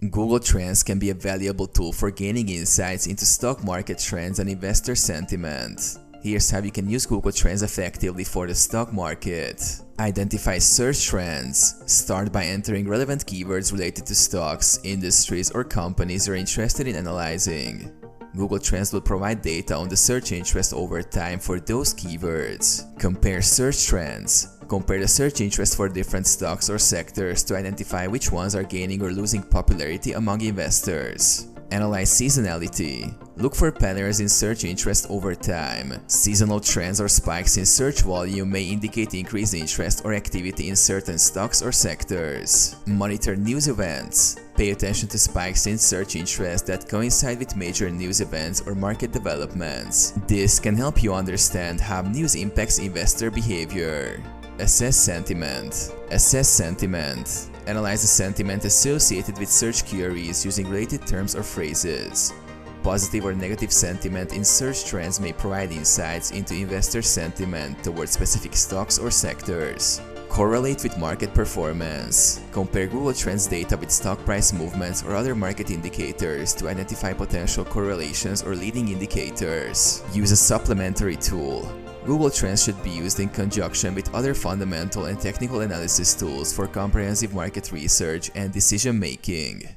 Google Trends can be a valuable tool for gaining insights into stock market trends and investor sentiment. Here's how you can use Google Trends effectively for the stock market. Identify search trends. Start by entering relevant keywords related to stocks, industries, or companies you're interested in analyzing. Google Trends will provide data on the search interest over time for those keywords. Compare search trends. Compare the search interest for different stocks or sectors to identify which ones are gaining or losing popularity among investors. Analyze seasonality. Look for patterns in search interest over time. Seasonal trends or spikes in search volume may indicate increased interest or activity in certain stocks or sectors. Monitor news events. Pay attention to spikes in search interest that coincide with major news events or market developments. This can help you understand how news impacts investor behavior. Assess sentiment. Assess sentiment. Analyze the sentiment associated with search queries using related terms or phrases. Positive or negative sentiment in search trends may provide insights into investor sentiment towards specific stocks or sectors. Correlate with market performance. Compare Google Trends data with stock price movements or other market indicators to identify potential correlations or leading indicators. Use a supplementary tool. Google Trends should be used in conjunction with other fundamental and technical analysis tools for comprehensive market research and decision making.